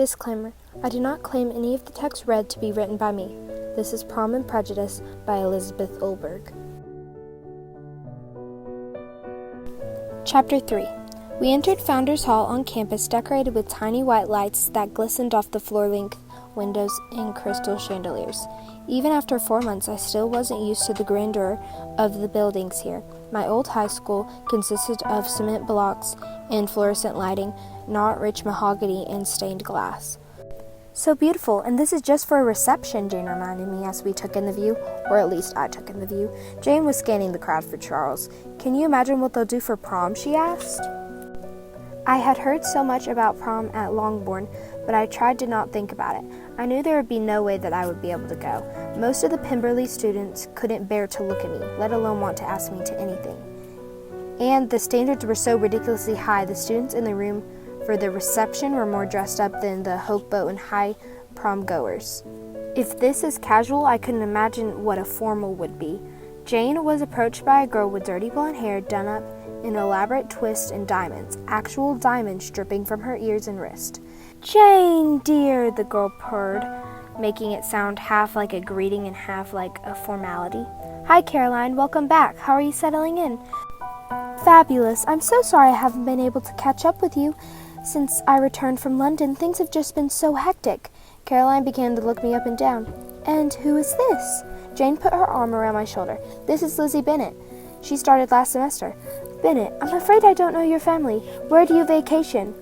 Disclaimer: I do not claim any of the text read to be written by me. This is Prom and Prejudice by Elizabeth Olberg. Chapter 3. We entered Founders Hall on campus, decorated with tiny white lights that glistened off the floor-length windows and crystal chandeliers. Even after 4 months, I still wasn't used to the grandeur of the buildings here. My old high school consisted of cement blocks and fluorescent lighting, not rich mahogany and stained glass. So beautiful, and this is just for a reception, Jane reminded me as we took in the view, or at least I took in the view. Jane was scanning the crowd for Charles. Can you imagine what they'll do for prom, she asked. I had heard so much about prom at Longbourn, but I tried to not think about it. I knew there would be no way that I would be able to go. Most of the Pemberley students couldn't bear to look at me, let alone want to ask me to anything. And the standards were so ridiculously high, the students in the room for the reception were more dressed up than the hope-boat and high prom goers. If this is casual, I couldn't imagine what a formal would be. Jane was approached by a girl with dirty blonde hair done up in elaborate twists and diamonds, actual diamonds dripping from her ears and wrist. "Jane, dear," the girl purred, making it sound half like a greeting and half like a formality. "Hi, Caroline. Welcome back. How are you settling in?" "Fabulous. I'm so sorry I haven't been able to catch up with you since I returned from London. Things have just been so hectic." Caroline began to look me up and down. "And who is this?" Jane put her arm around my shoulder. "This is Lizzie Bennett. She started last semester." "Bennett, I'm afraid I don't know your family. Where do you vacation?"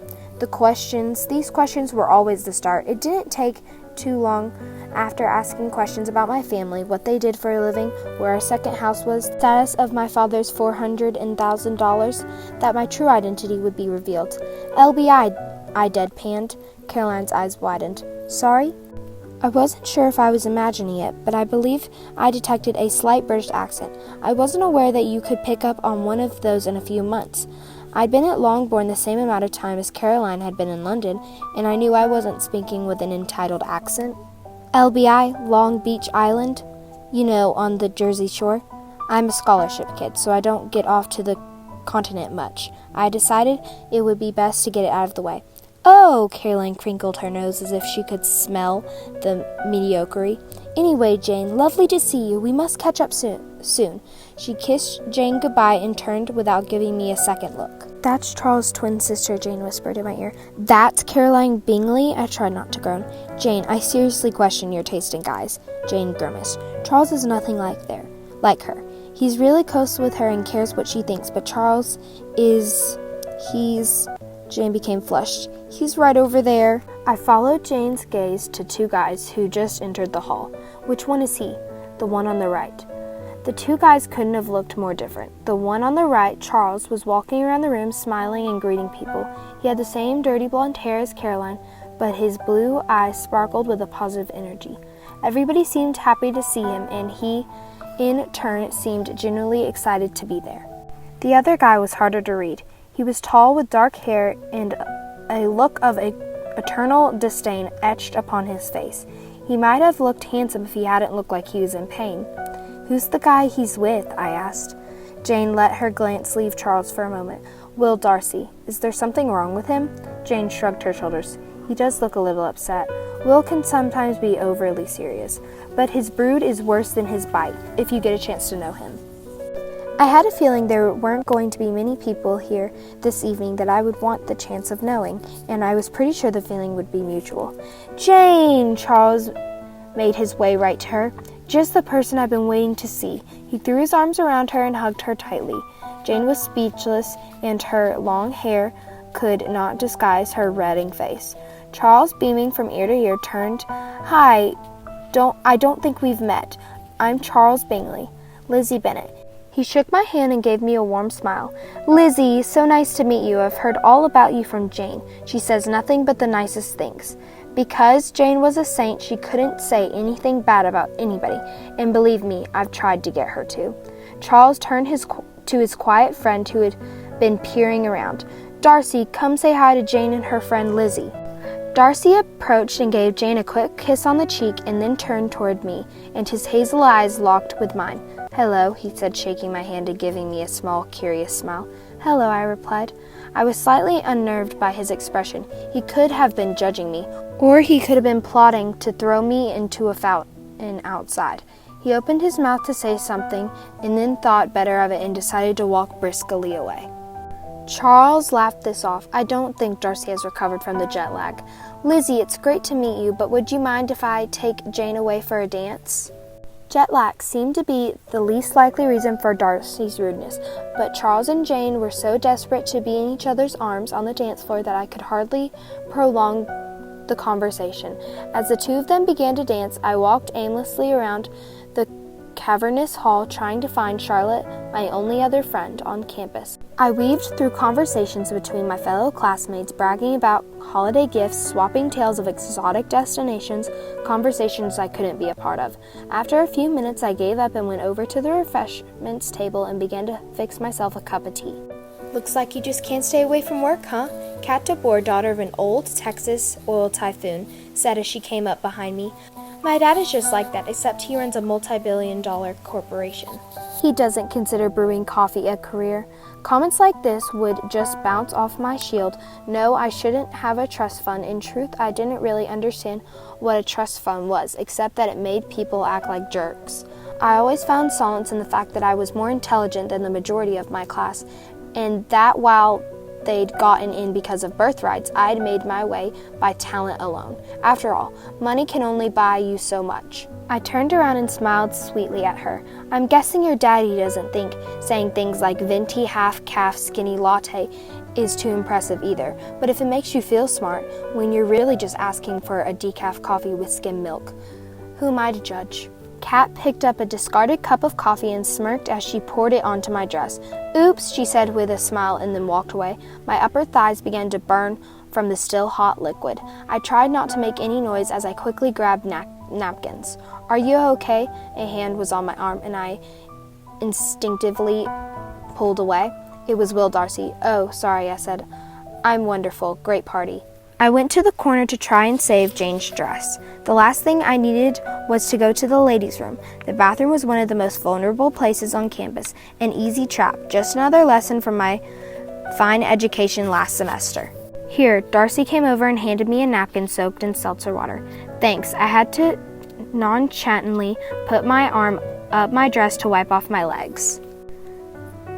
These questions were always the start. It didn't take too long after asking questions about my family, what they did for a living, where our second house was, status of my father's $400,000, that my true identity would be revealed. "LBI, I deadpanned." Caroline's eyes widened. "Sorry?" I wasn't sure if I was imagining it, but I believe I detected a slight British accent. I wasn't aware that you could pick up on one of those in a few months. I'd been at Longbourn the same amount of time as Caroline had been in London, and I knew I wasn't speaking with an entitled accent. "LBI, Long Beach Island, you know, on the Jersey Shore. I'm a scholarship kid, so I don't get off to the continent much. I decided it would be best to get it out of the way." "Oh," Caroline crinkled her nose as if she could smell the mediocrity. "Anyway, Jane, lovely to see you. We must catch up soon." She kissed Jane goodbye and turned without giving me a second look. "That's Charles' twin sister," Jane whispered in my ear. "That's Caroline Bingley?" I tried not to groan. "Jane, I seriously question your taste in guys." Jane grimaced. "Charles is nothing like her. He's really close with her and cares what she thinks, but Charles he's... Jane became flushed. "He's right over there." I followed Jane's gaze to two guys who just entered the hall. "Which one is he?" "The one on the right." The two guys couldn't have looked more different. The one on the right, Charles, was walking around the room smiling and greeting people. He had the same dirty blonde hair as Caroline, but his blue eyes sparkled with a positive energy. Everybody seemed happy to see him, and he, in turn, seemed genuinely excited to be there. The other guy was harder to read. He was tall with dark hair and a look of eternal disdain etched upon his face. He might have looked handsome if he hadn't looked like he was in pain. "Who's the guy he's with?" I asked. Jane let her glance leave Charles for a moment. "Will Darcy. Is there something wrong with him?" Jane shrugged her shoulders. "He does look a little upset. Will can sometimes be overly serious, but his brood is worse than his bite, if you get a chance to know him." I had a feeling there weren't going to be many people here this evening that I would want the chance of knowing, and I was pretty sure the feeling would be mutual. "Jane!" Charles made his way right to her. "Just the person I've been waiting to see." He threw his arms around her and hugged her tightly. Jane was speechless, and her long hair could not disguise her reddening face. Charles, beaming from ear to ear, turned. "Hi, I don't think we've met. I'm Charles Bingley. Lizzie Bennett." He shook my hand and gave me a warm smile. "Lizzie, so nice to meet you. I've heard all about you from Jane. She says nothing but the nicest things." Because Jane was a saint, she couldn't say anything bad about anybody, and believe me, I've tried to get her to. Charles turned to his quiet friend who had been peering around. "Darcy, come say hi to Jane and her friend Lizzie." Darcy approached and gave Jane a quick kiss on the cheek and then turned toward me, and his hazel eyes locked with mine. "Hello," he said, shaking my hand and giving me a small, curious smile. "Hello," I replied. I was slightly unnerved by his expression. He could have been judging me, or he could have been plotting to throw me into a fountain outside. He opened his mouth to say something and then thought better of it and decided to walk briskly away. Charles laughed this off. "I don't think Darcy has recovered from the jet lag. Lizzie, it's great to meet you, but would you mind if I take Jane away for a dance?" Jet lag seemed to be the least likely reason for Darcy's rudeness, but Charles and Jane were so desperate to be in each other's arms on the dance floor that I could hardly prolong the conversation. As the two of them began to dance, I walked aimlessly around the cavernous hall trying to find Charlotte, my only other friend on campus. I weaved through conversations between my fellow classmates, bragging about holiday gifts, swapping tales of exotic destinations, conversations I couldn't be a part of. After a few minutes, I gave up and went over to the refreshments table and began to fix myself a cup of tea. "Looks like you just can't stay away from work, huh?" Kat DeBoer, daughter of an old Texas oil typhoon, said as she came up behind me. "My dad is just like that, except he runs a multi-billion-dollar corporation. He doesn't consider brewing coffee a career." Comments like this would just bounce off my shield. No, I shouldn't have a trust fund. In truth, I didn't really understand what a trust fund was, except that it made people act like jerks. I always found solace in the fact that I was more intelligent than the majority of my class, and that while they'd gotten in because of birthrights, I'd made my way by talent alone. After all, money can only buy you so much. I turned around and smiled sweetly at her. "I'm guessing your daddy doesn't think saying things like venti, half-calf, skinny latte is too impressive either. But if it makes you feel smart, when you're really just asking for a decaf coffee with skim milk, who am I to judge?" Kat picked up a discarded cup of coffee and smirked as she poured it onto my dress. "Oops," she said with a smile and then walked away. My upper thighs began to burn from the still hot liquid. I tried not to make any noise as I quickly grabbed napkins. "Are you okay?" A hand was on my arm and I instinctively pulled away. It was Will Darcy. "Oh, sorry," I said. "I'm wonderful. Great party." I went to the corner to try and save Jane's dress. The last thing I needed was to go to the ladies' room. The bathroom was one of the most vulnerable places on campus. An easy trap. Just another lesson from my fine education last semester. "Here," Darcy came over and handed me a napkin soaked in seltzer water. "Thanks." I had to nonchalantly put my arm up my dress to wipe off my legs.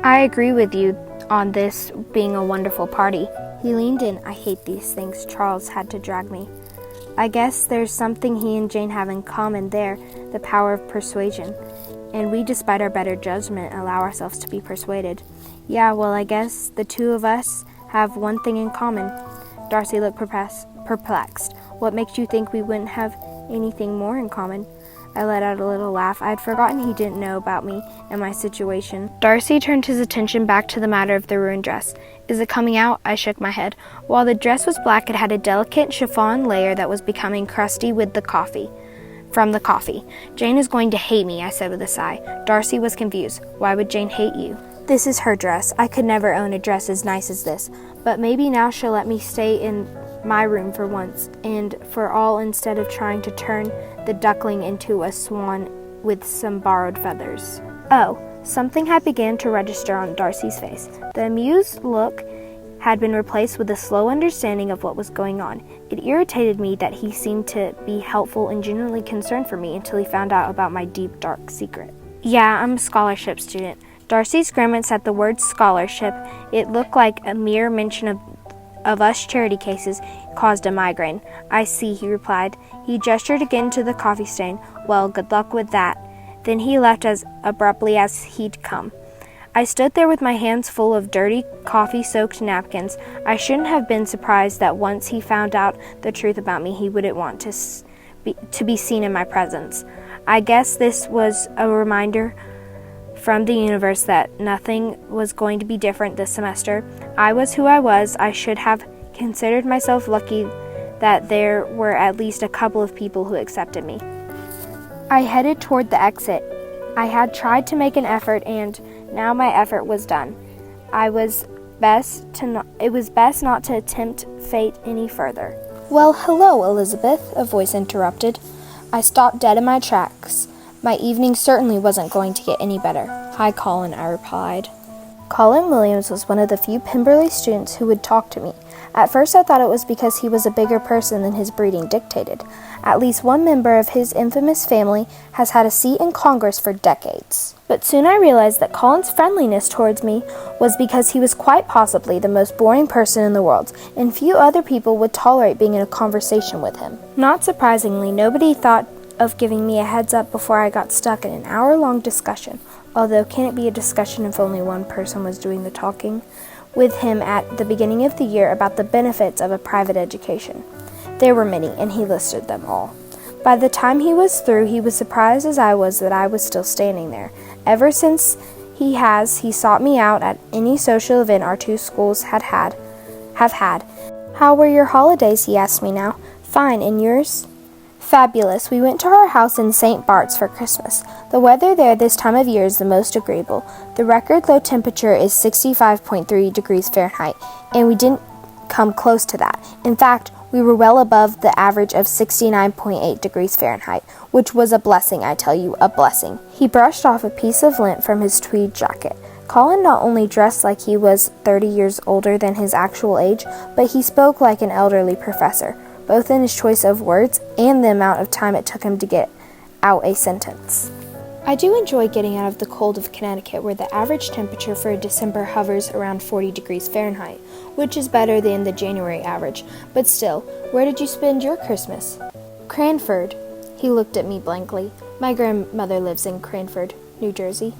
"I agree with you on this being a wonderful party." He leaned in. "I hate these things." Charles had to drag me. "I guess there's something he and Jane have in common there, the power of persuasion. And we, despite our better judgment, allow ourselves to be persuaded." "Yeah, well, I guess the two of us have one thing in common." Darcy looked perplexed. "What makes you think we wouldn't have anything more in common?" I let out a little laugh. I had forgotten he didn't know about me and my situation. Darcy turned his attention back to the matter of the ruined dress. "Is it coming out?" I shook my head. While the dress was black, it had a delicate chiffon layer that was becoming crusty with the coffee. From the coffee. "Jane is going to hate me," I said with a sigh. Darcy was confused. "Why would Jane hate you?" "This is her dress. I could never own a dress as nice as this. But maybe now she'll let me stay in my room for once, and for all, instead of trying to turn the duckling into a swan with some borrowed feathers." Oh, something had begun to register on Darcy's face. The amused look had been replaced with a slow understanding of what was going on. It irritated me that he seemed to be helpful and genuinely concerned for me until he found out about my deep, dark secret. "Yeah, I'm a scholarship student." Darcy's grimace at the word scholarship, it looked like a mere mention of us charity cases, caused a migraine. "I see," he replied. He gestured again to the coffee stain. "Well, good luck with that." Then he left as abruptly as he'd come. I stood there with my hands full of dirty, coffee-soaked napkins. I shouldn't have been surprised that once he found out the truth about me, he wouldn't want to be seen in my presence. I guess this was a reminder from the universe that nothing was going to be different this semester. I was who I was. I should have considered myself lucky that there were at least a couple of people who accepted me. I headed toward the exit. I had tried to make an effort, and now my effort was done. It was best not to tempt fate any further. "Well, hello, Elizabeth," a voice interrupted. I stopped dead in my tracks. My evening certainly wasn't going to get any better. "Hi, Colin," I replied. Colin Williams was one of the few Pemberley students who would talk to me. At first I thought it was because he was a bigger person than his breeding dictated. At least one member of his infamous family has had a seat in Congress for decades. But soon I realized that Colin's friendliness towards me was because he was quite possibly the most boring person in the world, and few other people would tolerate being in a conversation with him. Not surprisingly, nobody thought of giving me a heads up before I got stuck in an hour-long discussion, although can it be a discussion if only one person was doing the talking, with him at the beginning of the year about the benefits of a private education. There were many, and he listed them all. By the time he was through, he was surprised as I was that I was still standing there. Ever since he sought me out at any social event our two schools have had. "How were your holidays?" he asked me now. "Fine, and yours?" "Fabulous. We went to our house in St. Bart's for Christmas. The weather there this time of year is the most agreeable. The record low temperature is 65.3 degrees Fahrenheit, and we didn't come close to that. In fact, we were well above the average of 69.8 degrees Fahrenheit, which was a blessing, I tell you, a blessing." He brushed off a piece of lint from his tweed jacket. Colin not only dressed like he was 30 years older than his actual age, but he spoke like an elderly professor, both in his choice of words and the amount of time it took him to get out a sentence. I do enjoy getting out of the cold of Connecticut, where the average temperature for December hovers around 40 degrees Fahrenheit, which is better than the January average. But still, where did you spend your Christmas? "Cranford." He looked at me blankly. "My grandmother lives in Cranford, New Jersey."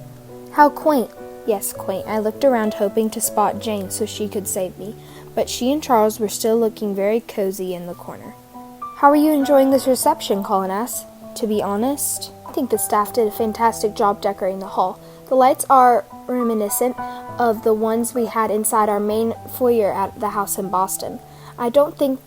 "How quaint." "Yes, quaint." I looked around hoping to spot Jane so she could save me, but she and Charles were still looking very cozy in the corner. "How are you enjoying this reception?" Colin asked. "To be honest, I think the staff did a fantastic job decorating the hall. The lights are reminiscent of the ones we had inside our main foyer at the house in Boston. I don't think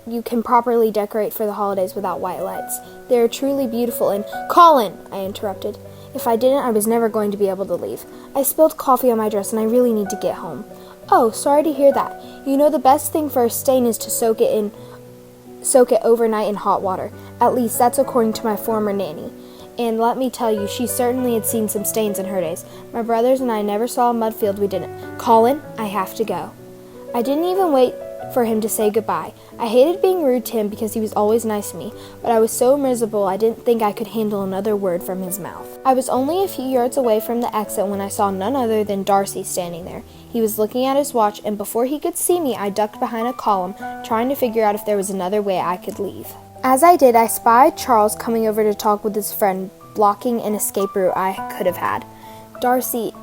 you can properly decorate for the holidays without white lights. They are truly beautiful and—" "Colin!" I interrupted. If I didn't, I was never going to be able to leave. "I spilled coffee on my dress and I really need to get home." "Oh, sorry to hear that. You know the best thing for a stain is to soak it overnight in hot water. At least that's according to my former nanny. And let me tell you, she certainly had seen some stains in her days. My brothers and I never saw a mud field we didn't. Colin, I have to go." I didn't even wait for him to say goodbye. I hated being rude to him because he was always nice to me, but I was so miserable I didn't think I could handle another word from his mouth. I was only a few yards away from the exit when I saw none other than Darcy standing there. He was looking at his watch, and before he could see me, I ducked behind a column, trying to figure out if there was another way I could leave. As I did, I spied Charles coming over to talk with his friend, blocking an escape route I could have had. "Darcy,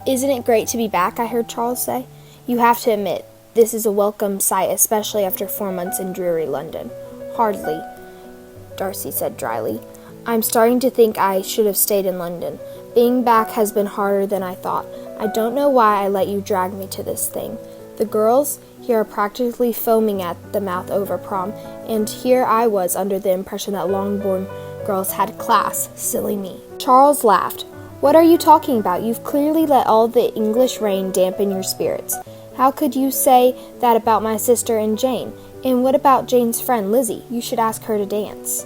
isn't it great to be back?" I heard Charles say. "You have to admit, this is a welcome sight, especially after 4 months in dreary London." "Hardly," Darcy said dryly. "I'm starting to think I should have stayed in London. Being back has been harder than I thought. I don't know why I let you drag me to this thing. The girls here are practically foaming at the mouth over prom, and here I was under the impression that Longbourn girls had class. Silly me." Charles laughed. "What are you talking about? You've clearly let all the English rain dampen your spirits. How could you say that about my sister and Jane? And what about Jane's friend, Lizzie? You should ask her to dance."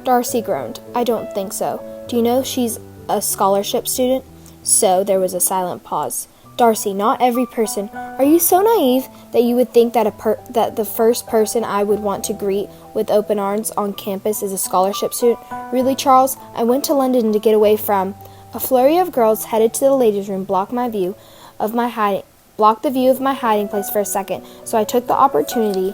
Darcy groaned. "I don't think so. Do you know she's a scholarship student?" So there was a silent pause. "Darcy, not every person— Are you so naive that you would think that the first person I would want to greet with open arms on campus is a scholarship student? Really, Charles, I went to London to get away from—" A flurry of girls headed to the ladies' room blocked the view of my hiding place for a second, so I took the opportunity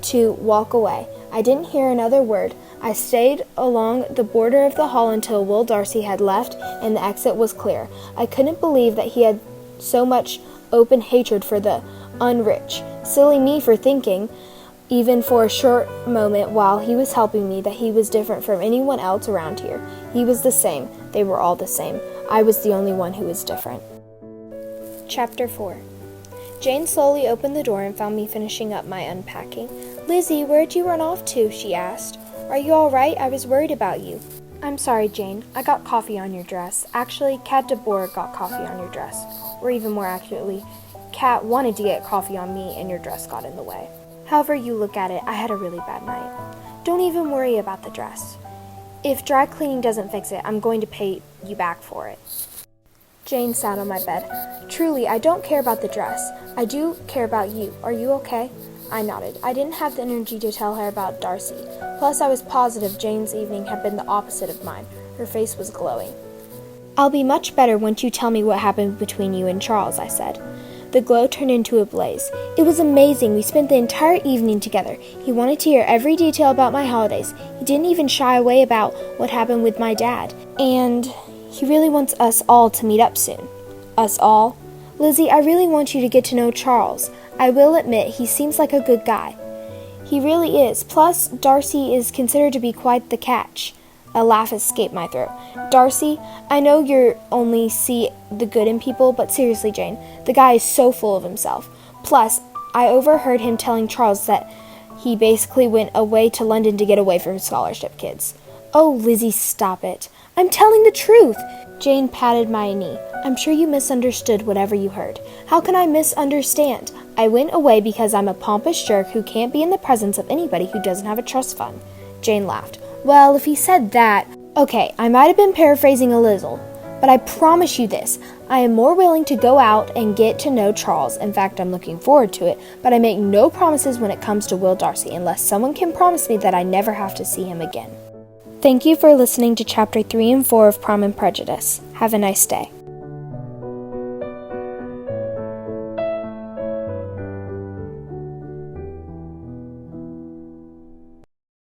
to walk away. I didn't hear another word. I stayed along the border of the hall until Will Darcy had left and the exit was clear. I couldn't believe that he had so much open hatred for the unrich. Silly me for thinking, even for a short moment while he was helping me, that he was different from anyone else around here. He was the same. They were all the same. I was the only one who was different. Chapter 4. Jane slowly opened the door and found me finishing up my unpacking. "Lizzie, where'd you run off to?" she asked. "Are you all right? I was worried about you." "I'm sorry, Jane. I got coffee on your dress. Actually, Kat DeBoer got coffee on your dress. Or even more accurately, Kat wanted to get coffee on me and your dress got in the way. However you look at it, I had a really bad night. Don't even worry about the dress. If dry cleaning doesn't fix it, I'm going to pay you back for it. Jane sat on my bed. Truly, I don't care about the dress. I do care about you. Are you okay? I nodded. I didn't have the energy to tell her about Darcy. Plus, I was positive Jane's evening had been the opposite of mine. Her face was glowing. I'll be much better once you tell me what happened between you and Charles, I said. The glow turned into a blaze. It was amazing. We spent the entire evening together. He wanted to hear every detail about my holidays. He didn't even shy away about what happened with my dad. And he really wants us all to meet up soon. Us all? Lizzie, I really want you to get to know Charles. I will admit he seems like a good guy. He really is. Plus, Darcy is considered to be quite the catch. A laugh escaped my throat. Darcy, I know you only see the good in people, but seriously, Jane, the guy is so full of himself. Plus, I overheard him telling Charles that he basically went away to London to get away from scholarship kids. Oh, Lizzie, stop it. I'm telling the truth. Jane patted my knee. I'm sure you misunderstood whatever you heard. How can I misunderstand? I went away because I'm a pompous jerk who can't be in the presence of anybody who doesn't have a trust fund. Jane laughed. Well, if he said that... Okay, I might have been paraphrasing a little, but I promise you this. I am more willing to go out and get to know Charles. In fact, I'm looking forward to it, but I make no promises when it comes to Will Darcy unless someone can promise me that I never have to see him again. Thank you for listening to Chapter 3 and 4 of Prom and Prejudice. Have a nice day.